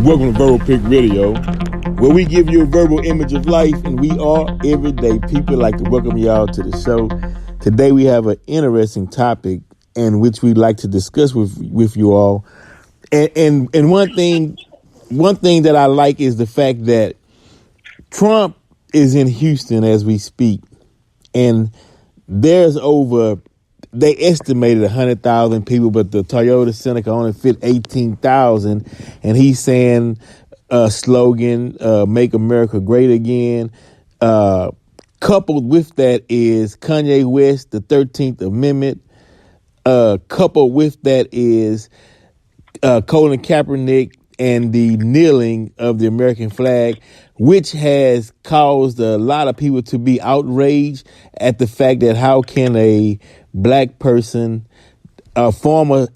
Welcome to Verbal Pick Radio, where we give you a verbal image of life, and we are everyday people. Like to welcome y'all to the show. Today we have an interesting topic in which we'd like to discuss with you all. And one thing that I like is the fact that Trump is in Houston as we speak, and there's they estimated 100,000 people, but the Toyota Seneca only fit 18,000. And he's saying a slogan, make America great again. Coupled with that is Kanye West, the 13th Amendment. Coupled with that is Colin Kaepernick and the kneeling of the American flag, which has caused a lot of people to be outraged at the fact that how can a black person, a former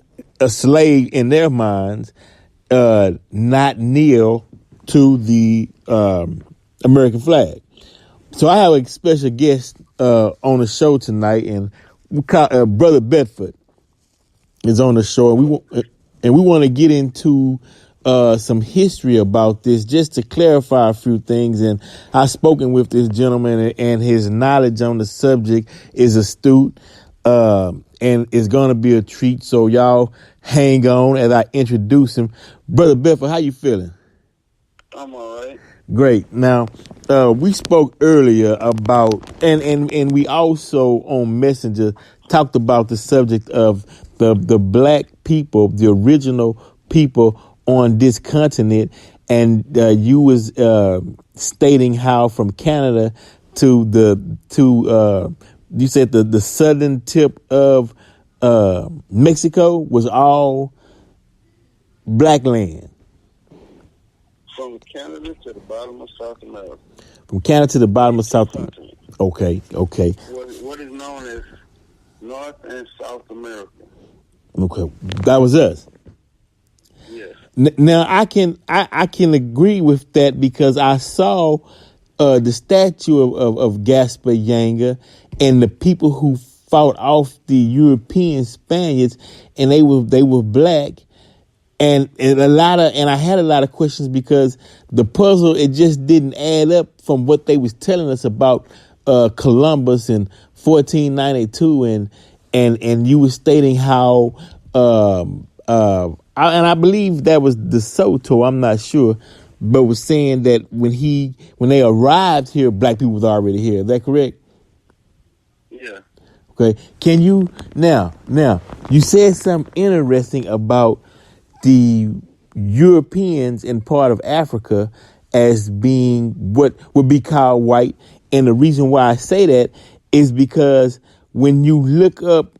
slave in their minds, not kneel to the American flag. So I have a special guest on the show tonight, and Brother Bedford is on the show, and we want to get into some history about this, just to clarify a few things. And I've spoken with this gentleman, and his knowledge on the subject is astute, and it's going to be a treat. So y'all hang on as I introduce him. Brother Bedford, how you feeling? I'm all right. Great. Now, we spoke earlier about, and we also on Messenger talked about the subject of the black people, the original people on this continent, and you was stating how from Canada to you said the southern tip of Mexico was all black land. From Canada to the bottom of South America. From Canada to the bottom of South America. Okay. What is known as North and South America. Okay, that was us. Yes. Now I can agree with that, because I saw the statue of Gaspar Yanga and the people who fought off the European Spaniards, and they were black, and I had a lot of questions, because the puzzle, it just didn't add up from what they was telling us about Columbus in 1492, and you were stating how and I believe that was De Soto, I'm not sure, but was saying that when they arrived here, black people was already here. Is that correct? Yeah. Okay. Can you now you said something interesting about the Europeans in part of Africa as being what would be called white, and the reason why I say that is because when you look up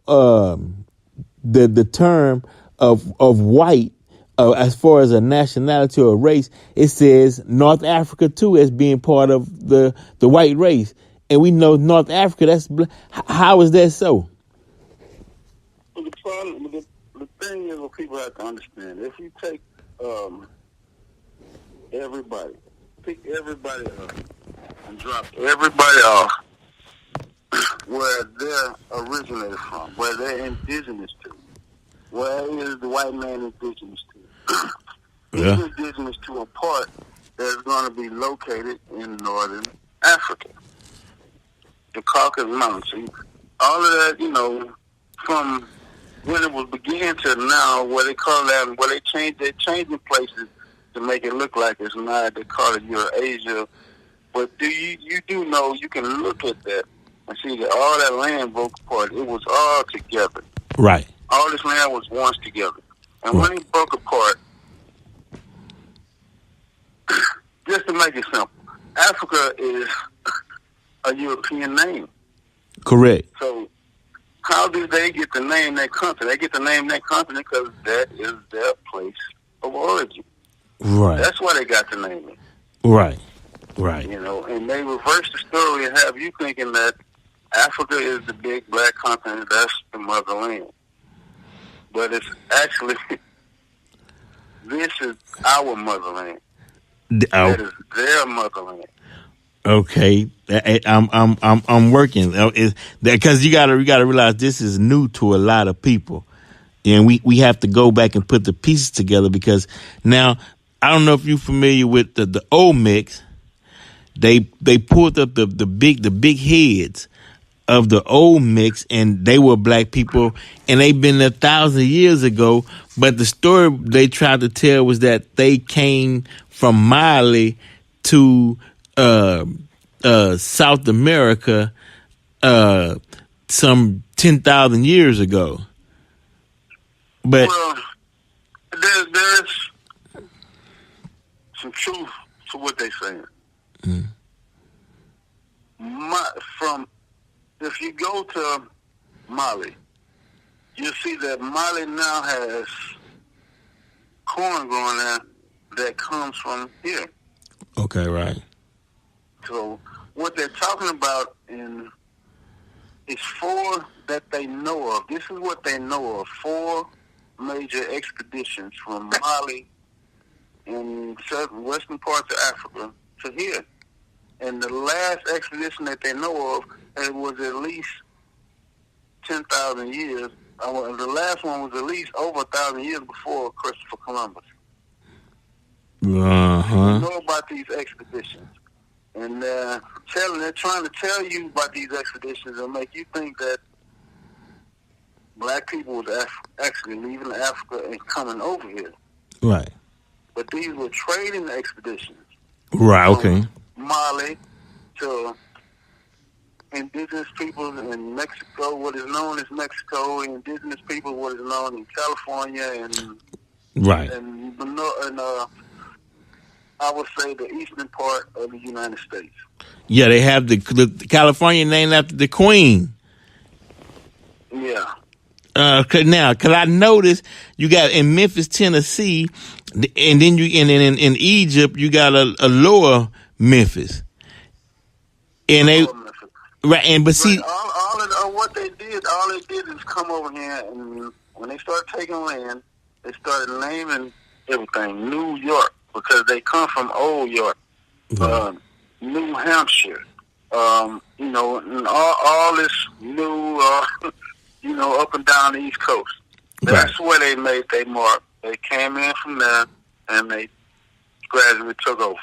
the term of white, as far as a nationality or a race, it says North Africa too as being part of the white race, and we know North Africa. How is that so? Well, the thing is, what people have to understand: if you take pick everybody up and drop everybody off where they're originated from, where they're indigenous to. Where is the white man indigenous to? Yeah. He's indigenous to a part that's going to be located in northern Africa. The Caucasus Mountains. See, all of that, from when it was began to now, where they call that, where they're changing places to make it look like it's not. They call it Eurasia. But you do know, you can look at that and see that all that land broke apart. It was all together. Right. All this land was once together. And when it broke apart, just to make it simple, Africa is a European name. Correct. So how did they get to name that country? They get to name that country because that is their place of origin. Right. That's why they got to name it. Right. And they reverse the story and have you thinking that Africa is the big black continent, that's the motherland. But it's actually, this is our motherland. That is their motherland. Okay, I'm working because you gotta realize this is new to a lot of people, and we have to go back and put the pieces together, because now I don't know if you're familiar with the old mix. They pulled up the big heads of the old mix, and they were black people, and they've been 1,000 years ago. But the story they tried to tell was that they came from Mali to South America some 10,000 years ago. But there's some truth to what they're saying. Mm. If you go to Mali, you'll see that Mali now has corn growing there that comes from here. Okay, right. So what they're talking about is four that they know of. This is what they know of. 4 major expeditions from Mali in certain western parts of Africa to here. And the last expedition that they know of, it was at least 10,000 years. The last one was at least over 1,000 years before Christopher Columbus. Uh-huh. They know about these expeditions. And they're trying to tell you about these expeditions and make you think that black people was actually leaving Africa and coming over here. Right. But these were trading expeditions. Right, okay. Mali to indigenous peoples in Mexico, what is known as Mexico, indigenous people, what is known in California, and right, and I would say the eastern part of the United States. Yeah, they have the California named after the Queen. Yeah. Cause I noticed you got in Memphis, Tennessee, and then in Egypt you got a lower Memphis, and but see, all of what they did is come over here, and when they started taking land, they started naming everything New York because they come from Old York, New Hampshire, and all this new. Up and down the East Coast. That's where they made their mark. They came in from there, and they gradually took over.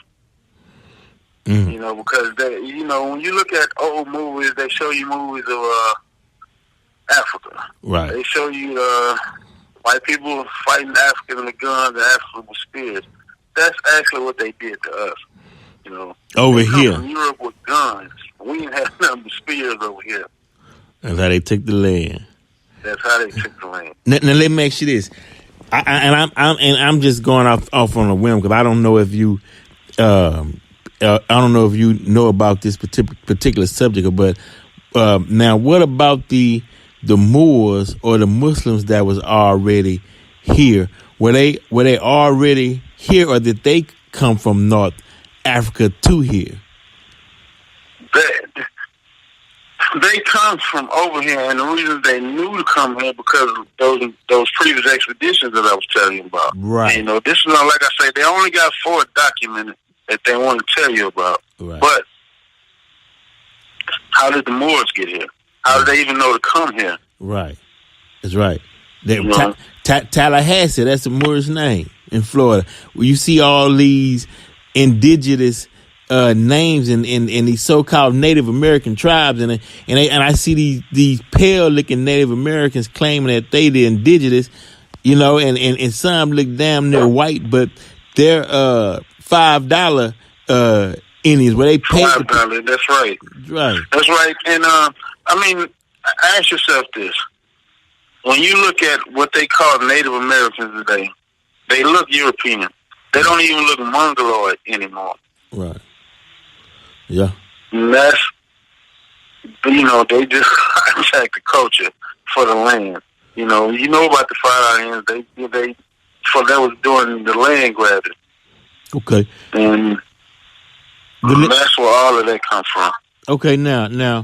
Because they, when you look at old movies, they show you movies of Africa. Right. They show you white people fighting Africans with guns and Africans with spears. That's actually what they did to us. Over they come here, from Europe with guns. We didn't have nothing but spears over here. That's how they took the land. That's how they took the land. Now let me ask you this, I'm just going off on a whim because I don't know if you, know about this particular subject, but now what about the Moors or the Muslims that was already here? Were they already here, or did they come from North Africa to here? They come from over here, and the reason they knew to come here because of those previous expeditions that I was telling you about. Right. And, this is not, like I say, they only got 4 documented that they want to tell you about. Right. But how did the Moors get here? How did they even know to come here? Right. That's right. Tallahassee, that's the Moorish name in Florida. Where you see all these indigenous names in these so-called Native American tribes, and I see these pale-looking Native Americans claiming that they the indigenous, and some look damn near white, but they're $5 Indians where they pay $5. That's right. Right. That's right. And ask yourself this: when you look at what they call Native Americans today, they look European. They don't even look Mongoloid anymore. Right. Yeah. And that's, they just hijacked the culture for the land. You know about the $5 Indians. They was doing the land grabbing. Okay. And that's where all of that comes from. Okay, now,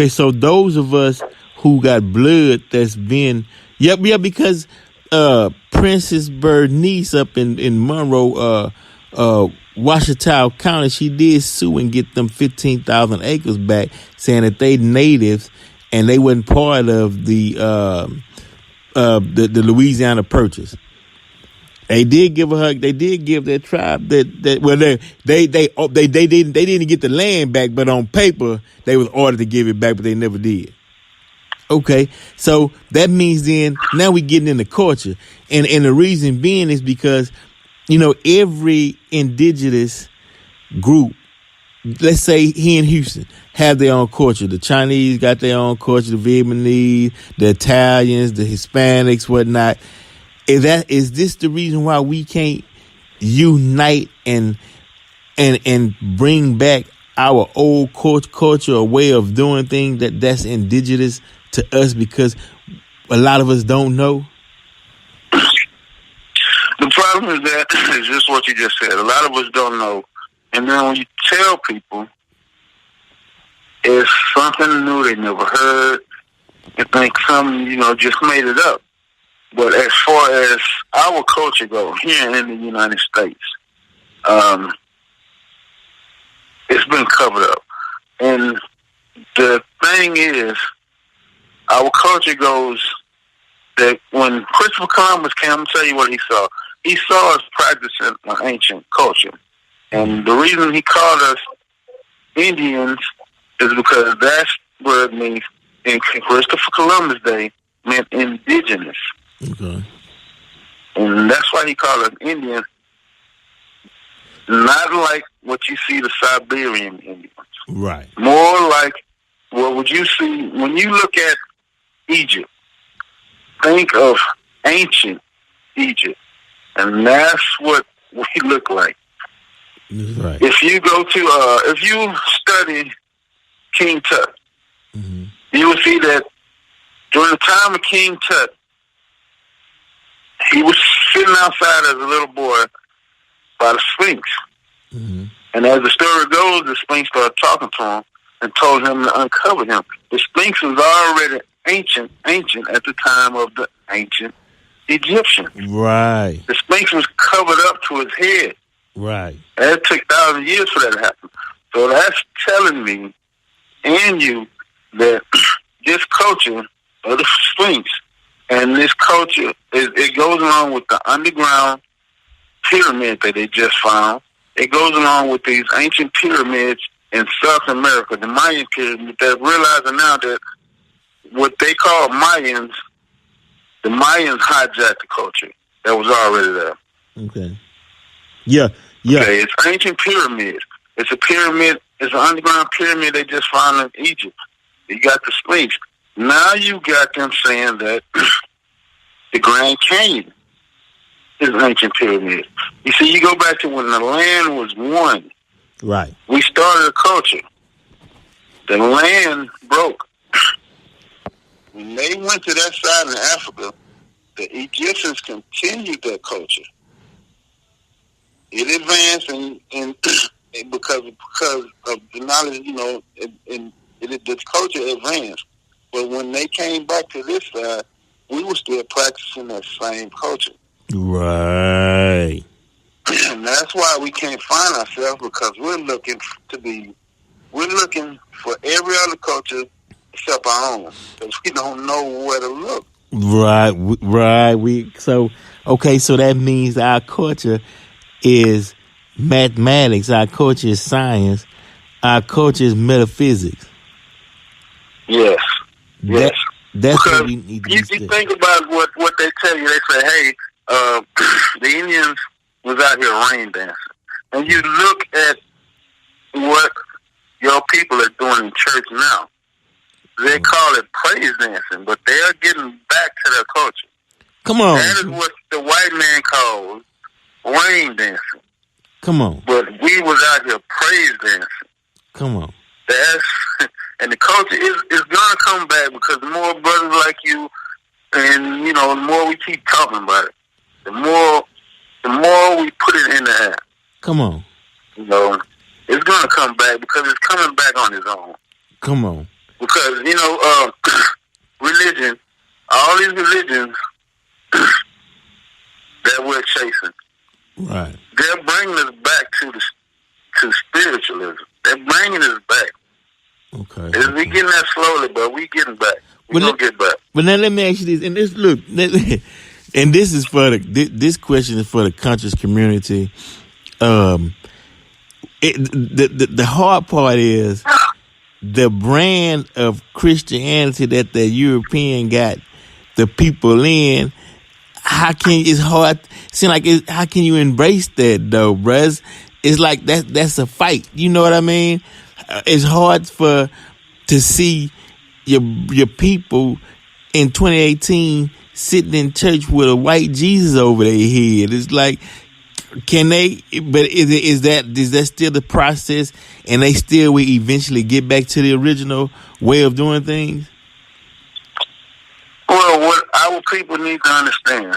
so those of us who got blood that's been, because Princess Bernice up in Monroe, Washita County, she did sue and get them 15,000 acres back, saying that they natives and they wasn't part of the Louisiana Purchase. They did give a hug. They did give their tribe that well they didn't get the land back, but on paper they was ordered to give it back, but they never did. Okay, so that means then now we getting into culture, and the reason being is because every indigenous group, let's say here in Houston, have their own culture. The Chinese got their own culture, the Vietnamese, the Italians, the Hispanics, whatnot. Is this the reason why we can't unite and bring back our old culture, a way of doing things that's indigenous to us, because a lot of us don't know? The problem is that is just what you just said. A lot of us don't know, and then when you tell people, it's something new they never heard. They think something just made it up. But as far as our culture goes here in the United States, it's been covered up. And the thing is, our culture goes that when Christopher Columbus came, I'm going to tell you what he saw. He saw us practicing an ancient culture. And the reason he called us Indians is because that's what it means in Christopher Columbus' day, meant indigenous. Okay. And that's why he called us Indians, not like what you see the Siberian Indians. Right. More like what would you see when you look at Egypt. Think of ancient Egypt, and that's what we look like. Right. If you go to, if you study King Tut, you will see that during the time of King Tut, he was sitting outside as a little boy by the Sphinx. And as the story goes, the Sphinx started talking to him and told him to uncover him. The Sphinx was already ancient at the time of the ancient Egyptians. Right. The Sphinx was covered up to his head. Right. And it took 1,000 years for that to happen. So that's telling me and you that this culture of the Sphinx and this culture, it goes along with the underground pyramid that they just found. It goes along with these ancient pyramids in South America, the Mayan pyramid. They're realizing now that what they call Mayans, the Mayans hijacked the culture that was already there. Okay. Yeah. Okay, it's ancient pyramids. It's a pyramid. It's an underground pyramid they just found in Egypt. You got the Sphinx. Now you got them saying that the Grand Canyon is an ancient pyramid. You see, you go back to when the land was one. Right. We started a culture. The land broke. When they went to that side in Africa, the Egyptians continued that culture. It advanced, and because of the knowledge, the culture advanced. But when they came back to this side, we were still practicing that same culture. Right. And that's why we can't find ourselves, because we're looking for every other culture except our own, because we don't know where to look. Right. So that means our culture is mathematics, our culture is science, our culture is metaphysics. Yes. Yes. That's because what we need to you think about what they tell you. They say, hey, the Indians was out here rain dancing. And you look at what your people are doing in church now. They call it praise dancing, but they are getting back to their culture. Come on. That is what the white man calls rain dancing. Come on. But we was out here praise dancing. Come on. And the culture is gonna come back, because the more brothers like you, and the more we keep talking about it, the more we put it in the air. Come on. It's gonna come back, because it's coming back on its own. Come on. Because religion, all these religions that we're chasing, right? They're bringing us back to spiritualism. They're bringing us back. Okay. We getting that slowly, but we getting back. We're going to get back. But now let me ask you this. And this, look, And this is for this question is for the conscious community. The hard part is the brand of Christianity that the European got the people in. How can it's hard? Seem like how can you embrace that though, bruh? It's like that's a fight. You know what I mean? It's hard to see your people in 2018 sitting in church with a white Jesus over their head. It's like, can they? But is that still the process? And they still will eventually get back to the original way of doing things. Well, what our people need to understand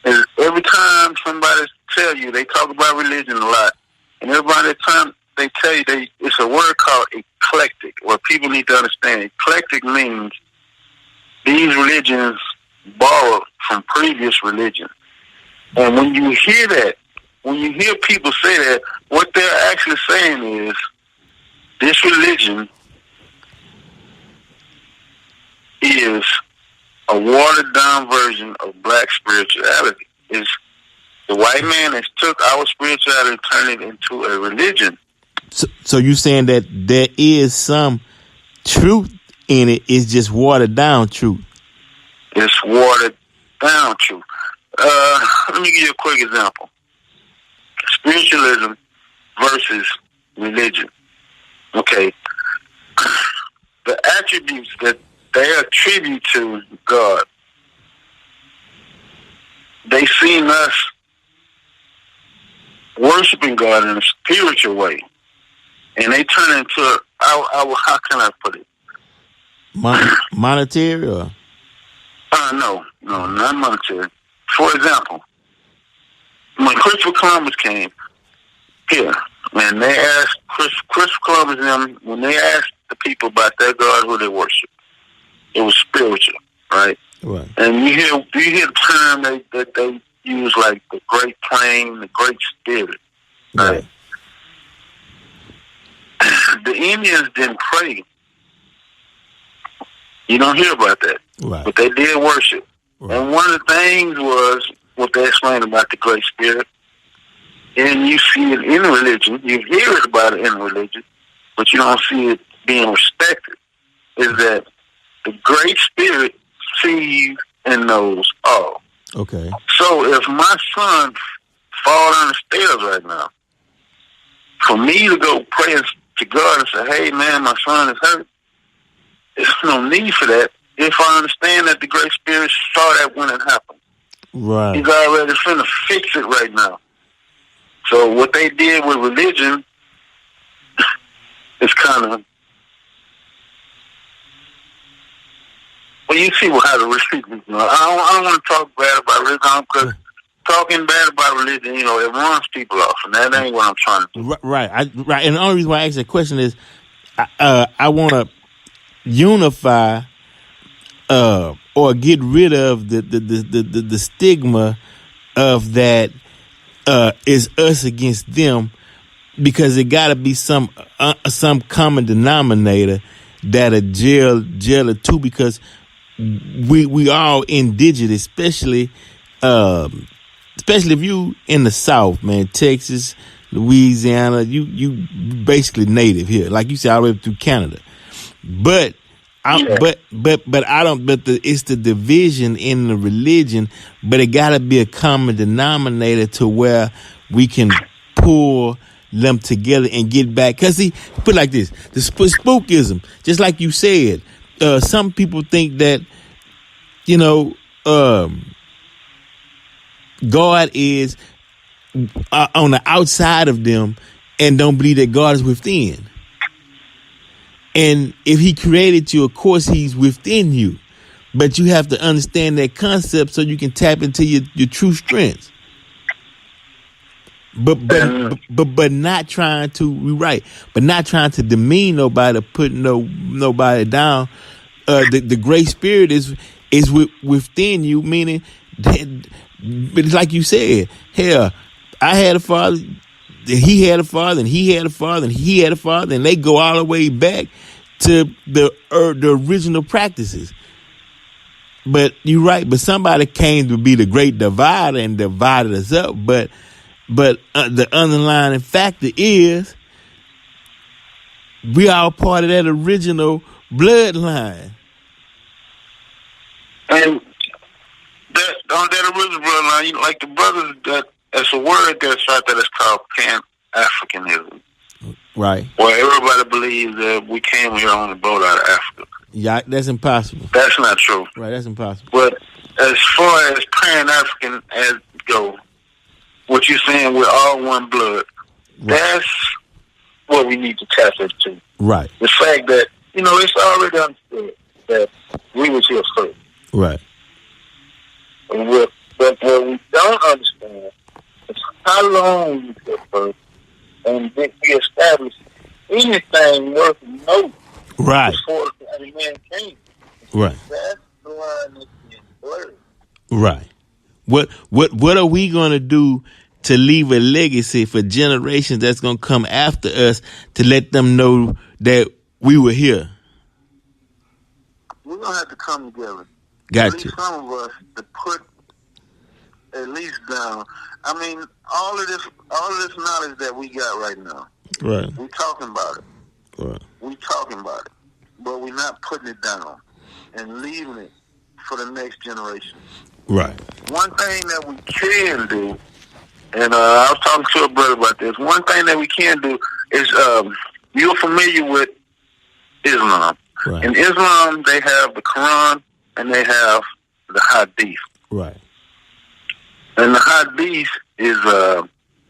is every time somebody tell you, they talk about religion a lot, and every time they tell you it's a word called eclectic. What people need to understand, eclectic means these religions borrowed from previous religions. And when you hear that, when you hear people say that, what they're actually saying is this religion is a watered-down version of black spirituality. Is the white man has took our spirituality and turned it into a religion. So you're saying that there is some truth in it, it's just watered-down truth. It's watered-down truth. Let me give you a quick example. Spiritualism versus religion. Okay. The attributes that they attribute to God, they seen us worshiping God in a spiritual way, and they turn into our how can I put it? Monetary or? No, not monetary. For example, when Christopher Columbus came here, and they asked Christopher Columbus and them, when they asked the people about their God who they worship, it was spiritual, right? Right. And you hear the term that they use, like the great plane, the great spirit, right? The Indians didn't pray. You don't hear about that. Right. But they did worship. Right. And one of the things was what they explained about the Great Spirit. And you see it in religion. You hear it about it in religion, but you don't see it being respected. Is that the Great Spirit sees and knows all. Okay. So if my son falls down the stairs right now, for me to go pray to God and say, hey, man, my son is hurt, there's no need for that if I understand that the Great Spirit saw that when it happened. Right. He's already finna fix it right now. So what they did with religion is kind of, well, you see how the religion, I don't want to talk bad about religion, because talking bad about religion, it runs people off, and that ain't what I'm trying to do. Right. And the only reason why I ask that question is I want to unify or get rid of the stigma of that is us against them, because it got to be some common denominator that a jail too, because we all indigenous, especially if you in the South, man, Texas, Louisiana, you basically native here, like you said, all the way through Canada. But it's the division in the religion, but it gotta be a common denominator to where we can pull them together and get back. Cause see, put it like this, the spookism, just like you said, some people think that, God is on the outside of them and don't believe that God is within. And if he created you, of course, he's within you. But you have to understand that concept so you can tap into your true strengths. But not trying to rewrite, but not trying to demean nobody, put nobody down. The Great Spirit is within you, meaning that, but it's like you said, hell, I had a father, he had a father, and he had a father, and he had a father, and they go all the way back to the original practices. But you're right. But somebody came to be the great divider and divided us up. But the underlying factor is we all part of that original bloodline. And that on that original bloodline, you know, like the brothers, that's a word that's out there that's called Pan-Africanism. Right. Where everybody believes that we came here on the boat out of Africa. Yeah, that's impossible. That's not true. Right, that's impossible. But as far as Pan-African as go, what you're saying, we're all one blood. Right. That's what we need to tap into. Right. The fact that, you know, it's already understood that we was here first. Right. But what we don't understand is how long we was here first, and did we establish anything worth noting right. before the man came. Right. That's the line that's being blurred. Right. What are we gonna do to leave a legacy for generations that's gonna come after us to let them know that we were here? We're gonna have to come together. Got at to. least some of us to put at least down. I mean, all of this knowledge that we got right now. Right. We talking about it. Right. We talking about it, but we're not putting it down and leaving it for the next generation. Right. One thing that we can do, and I was talking to a brother about this. One thing that we can do is you're familiar with Islam. Right. In Islam, they have the Quran and they have the Hadith. Right. And the Hadith is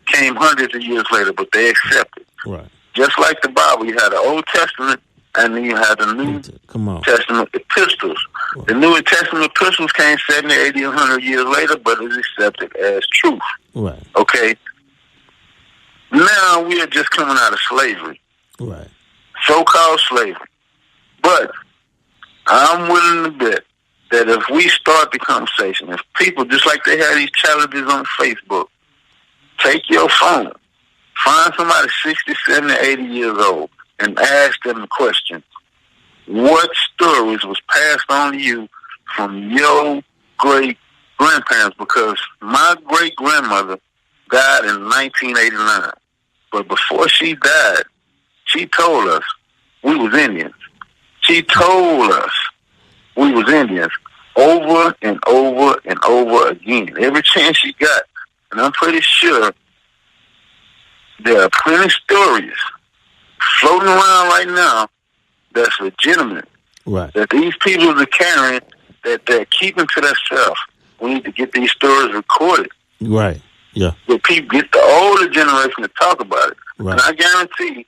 came hundreds of years later, but they accept it. Right. Just like the Bible, you had the Old Testament and then you had the New Testament epistles. Right. The New Testament epistles came 70, 80, 100 years later, but it's accepted as truth. Right. Okay? Now we are just coming out of slavery. Right. So-called slavery. But I'm willing to bet that if we start the conversation, if people, just like they have these challenges on Facebook, take your phone, find somebody 60, 70, 80 years old, and ask them the question, what stories was passed on to you from your great-grandparents? Because my great-grandmother died in 1989. But before she died, she told us we was Indians. She told us we was Indians over and over and over again. Every chance she got. And I'm pretty sure there are plenty of stories floating around right now that's legitimate. Right. That these people are carrying, that they're keeping to themselves. We need to get these stories recorded. Right. Yeah. That people get the older generation to talk about it. Right. And I guarantee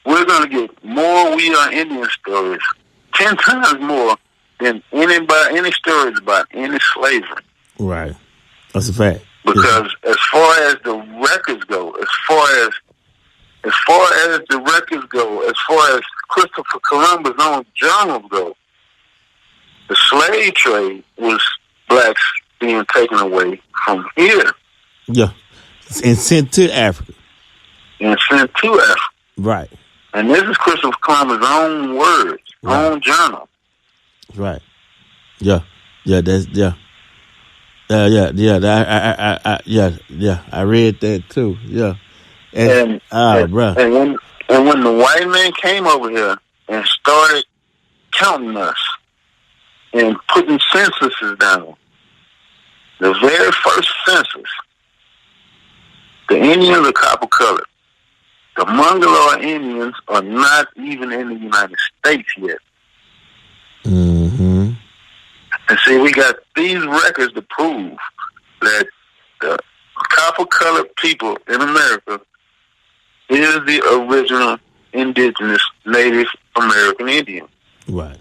we're going to get more We Are Indian stories, 10 times more than any stories about any slavery. Right. That's a fact. Because as far as the records go, as far as the records go, as far as Christopher Columbus' own journals go, the slave trade was blacks being taken away from here. Yeah. And sent to Africa. Right. And this is Christopher Columbus' own words, own journal. Right. Yeah. Yeah. That's yeah. I read that too. Yeah. Bro. And when the white man came over here and started counting us and putting censuses down, the very first census, the Indians are copper colored. The Mongoloid Indians are not even in the United States yet. Mm-hmm. And see, we got these records to prove that the copper-colored people in America is the original indigenous Native American Indian. Right.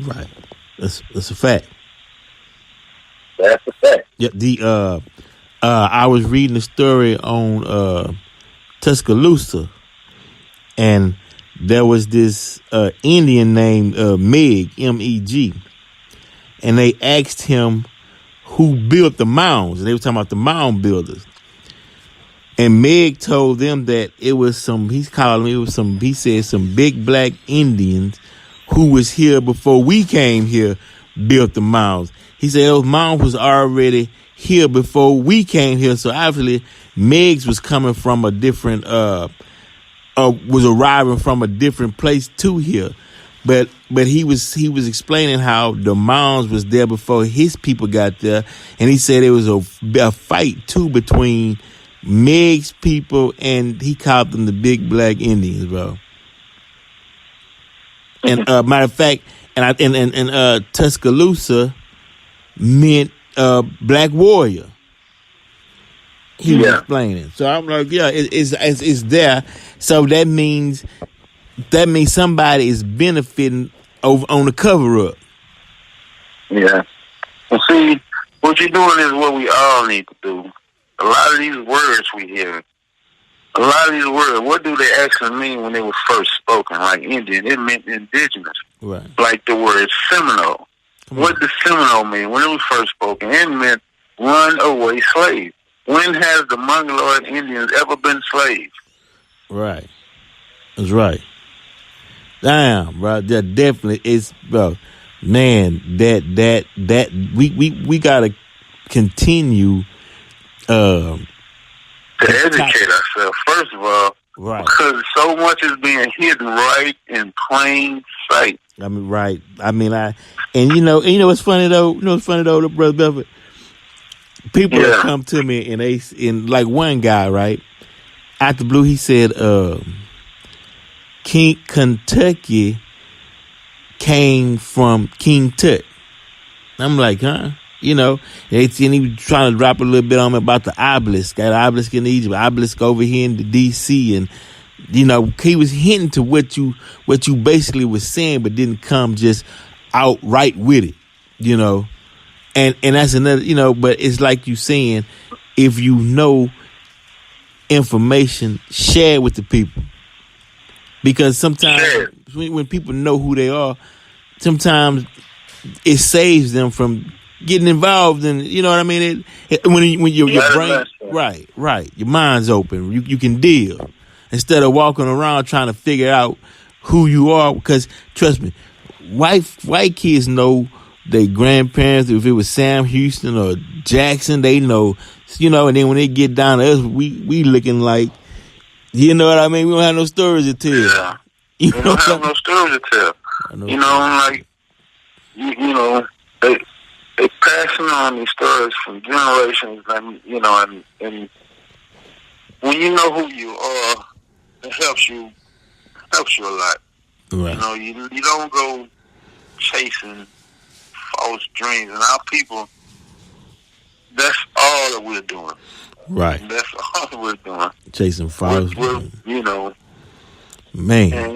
Right. That's a fact. That's a fact. Yeah. I was reading a story on Tuscaloosa, and there was this Indian named Meg, M-E-G, and they asked him who built the mounds. And they were talking about the mound builders. And Meg told them that it was he said some big black Indians who was here before we came here built the mounds. He said those mounds was already here before we came here. So obviously Meigs was coming from a different, was arriving from a different place to here. But he was explaining how the mounds was there before his people got there, and he said it was a fight too between Meigs people, and he called them the Big Black Indians, bro. And matter of fact, and Tuscaloosa meant black warrior. He was explaining. So I'm like, yeah, it's there. So that means somebody is benefiting over on the cover up. Yeah. Well, see, what you're doing is what we all need to do. A lot of these words we hear, what do they actually mean when they were first spoken? Like Indian, it meant indigenous. Right. Like the word Seminole. What does Seminole mean? When it was first spoken, it meant runaway slave. When has the Mongoloid Indians ever been slaves? Right. That's right. Damn, bro. That definitely is, bro. Man, that we gotta continue to educate ourselves, first of all. Right. Because so much is being hidden right in plain sight. I mean, right. I mean, and you know what's funny though? Brother Bedford? People that come to me and like one guy, right? Out the blue, he said, Kentucky came from King Tut. I'm like, huh? You know, and he was trying to drop a little bit on me about the obelisk. Got an obelisk in Egypt, obelisk over here in the D.C. And, you know, he was hinting to what you basically was saying, but didn't come just outright with it, you know. And that's another, you know, but it's like you saying, if you know information, share it with the people. Because sometimes when people know who they are, sometimes it saves them from getting involved in, you know what I mean? When your brain, right, your mind's open, you can deal instead of walking around trying to figure out who you are. Because trust me, white kids know their grandparents. If it was Sam Houston or Jackson, they know, you know. And then when they get down to us, we looking like, you know what I mean? We don't have no stories to tell. Yeah. You don't have no stories to tell. You know, like, you know, they passing on these stories from generations, and you know, and when you know who you are, it helps you a lot. Right. You know, you don't go chasing false dreams, and our people, that's all that we're doing. Right. That's all we're doing. Chasing false dreams. You know, man. And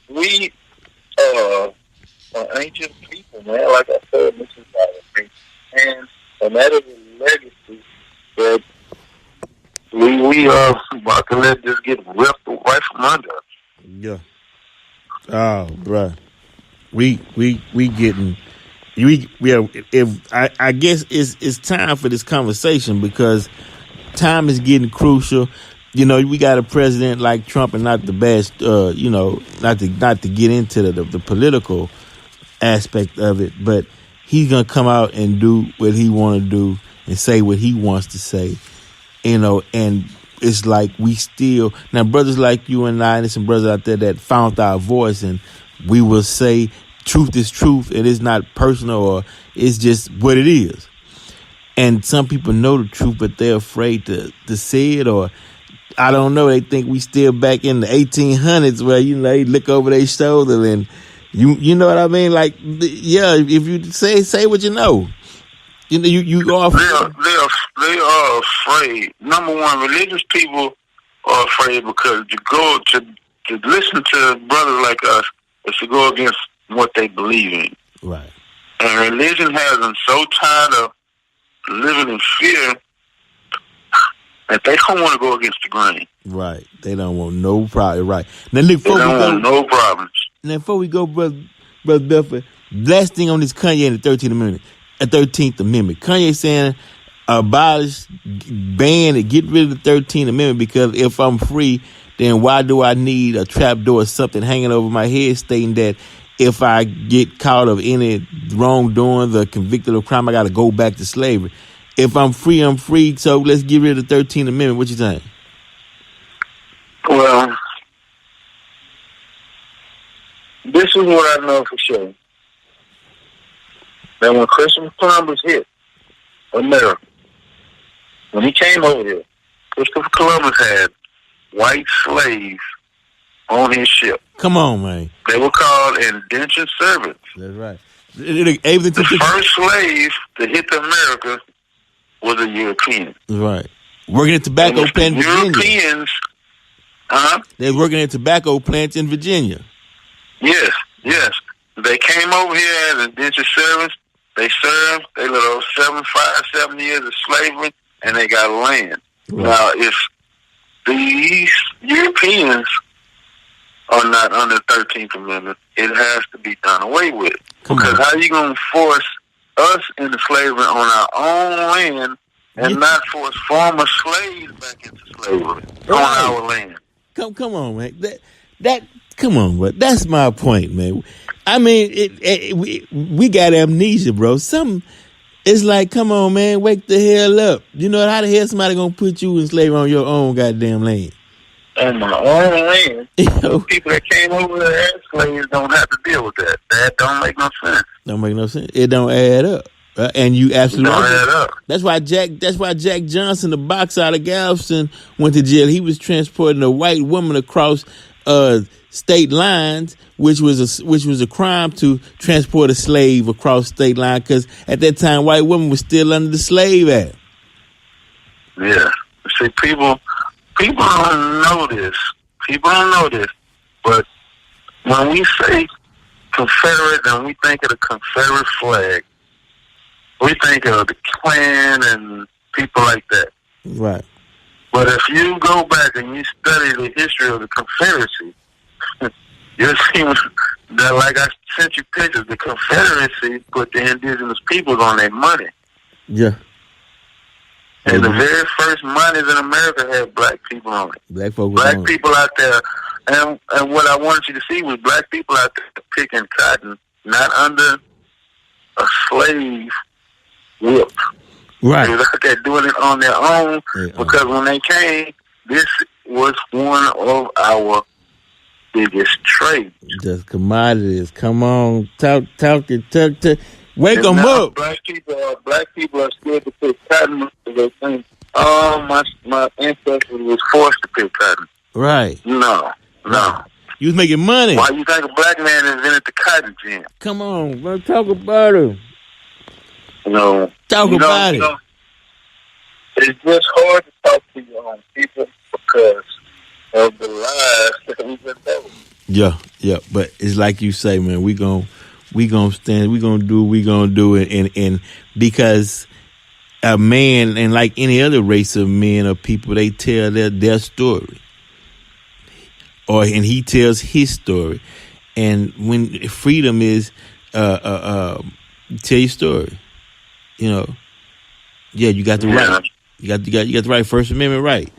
we are ancient people, man. Like I said, this is and that is a legacy that we are about to let this get ripped right from under us. Yeah. Oh, bruh. We getting. I guess it's time for this conversation because time is getting crucial. You know, we got a president like Trump, and not the best. You know, not to get into the political aspect of it, but he's gonna come out and do what he want to do and say what he wants to say. You know, and it's like we still now brothers like you and I, and some brothers out there that found our voice, and we will say truth is truth. It is not personal, or it's just what it is. And some people know the truth, but they're afraid to say it, or I don't know. They think we still back in the 1800s where, you know, they look over their shoulder and you know what I mean? Like, yeah, if you say what you know. You know, you are afraid. They are afraid. Number one, religious people are afraid because to go to listen to brothers like us is to go against what they believe in. Right. And religion has them so tired of living in fear that they don't want to go against the grain. Right. They don't want no problem. Right. Now, look, they don't want no problems. Now, before we go, brother Bedford, last thing on this Kanye and the 13th Amendment. Kanye saying abolish, ban, and get rid of the 13th Amendment because if I'm free, then why do I need a trapdoor or something hanging over my head stating that if I get caught of any wrongdoing, the convicted of crime, I got to go back to slavery? If I'm free, I'm free. So let's get rid of the 13th Amendment. What you think? Well, this is what I know for sure. That when Christopher Columbus hit America, when he came over here, Christopher Columbus had white slaves on his ship. Come on, man. They were called indentured servants. That's right. The first slave to hit America was a European. Right. Working at tobacco plants in Virginia. Europeans, they're working at tobacco plants in Virginia. Yes. They came over here as indentured servants. They served. They lived 7 years of slavery, and they got land. Right. Now, if these Europeans are not under the 13th Amendment, it has to be done away with. Because how are you going to force us into slavery on our own land and not force former slaves back into slavery on our land? Come on, man. Come on, bro. That's my point, man. I mean, we got amnesia, bro. It's like, come on, man, wake the hell up. You know, how the hell somebody gonna put you in slavery on your own goddamn land? On my own land? Those people that came over there as slaves don't have to deal with that. That don't make no sense. Don't make no sense. It don't add up. And you absolutely don't add up. That's why Jack Johnson, the boxer out of Galveston, went to jail. He was transporting a white woman across state lines, which was a crime to transport a slave across state line, because at that time white women was still under the Slave Act. Yeah. See, people don't know this. People don't know this. But when we say Confederate and we think of the Confederate flag, we think of the Klan and people like that. Right. But if you go back and you study the history of the Confederacy, you'll see that, like I sent you pictures, the Confederacy put the indigenous peoples on their money. Yeah. And the very first monies in America had black people on it. Black people out there. And what I wanted you to see was black people out there picking cotton, not under a slave whip. Right. They were out there doing it on their own, because when they came, this was one of our biggest trades. Just commodities. Come on, talk. Wake them up. Black people are scared to pick cotton because they think, oh, my ancestors was forced to pick cotton. Right. No. You was making money. Why you think a black man invented the cotton gin? Come on, bro, talk about it. Talk about it. It's just hard to talk to your own people because of the lies that we've been telling. Yeah, but it's like you say, man, we gonna stand, we gonna do what we gonna do it, and because a man, and like any other race of men or people, they tell their story, and he tells his story, and when freedom is tell your story, you got the right, you got the right First Amendment right.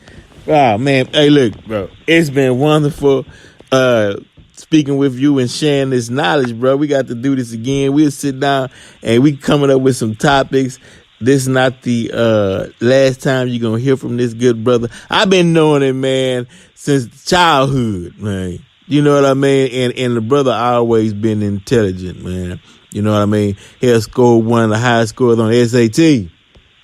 Oh man, hey look, bro, it's been wonderful speaking with you and sharing this knowledge, bro. We got to do this again. We'll sit down and we coming up with some topics. This is not the last time you're gonna hear from this good brother. I've been knowing him, man, since childhood, man. You know what I mean? And the brother always been intelligent, man. You know what I mean? He'll score one of the highest scores on the SAT.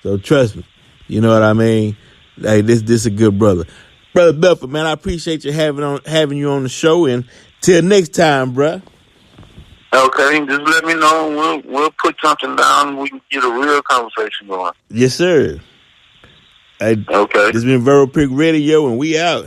So trust me. You know what I mean? Hey, this a good brother. Brother Bedford, man, I appreciate you having you on the show, and till next time, bruh. Okay, just let me know. We'll put something down and we can get a real conversation going. Yes, sir. Hey, okay. This has been Verbal Pig Radio, and we out.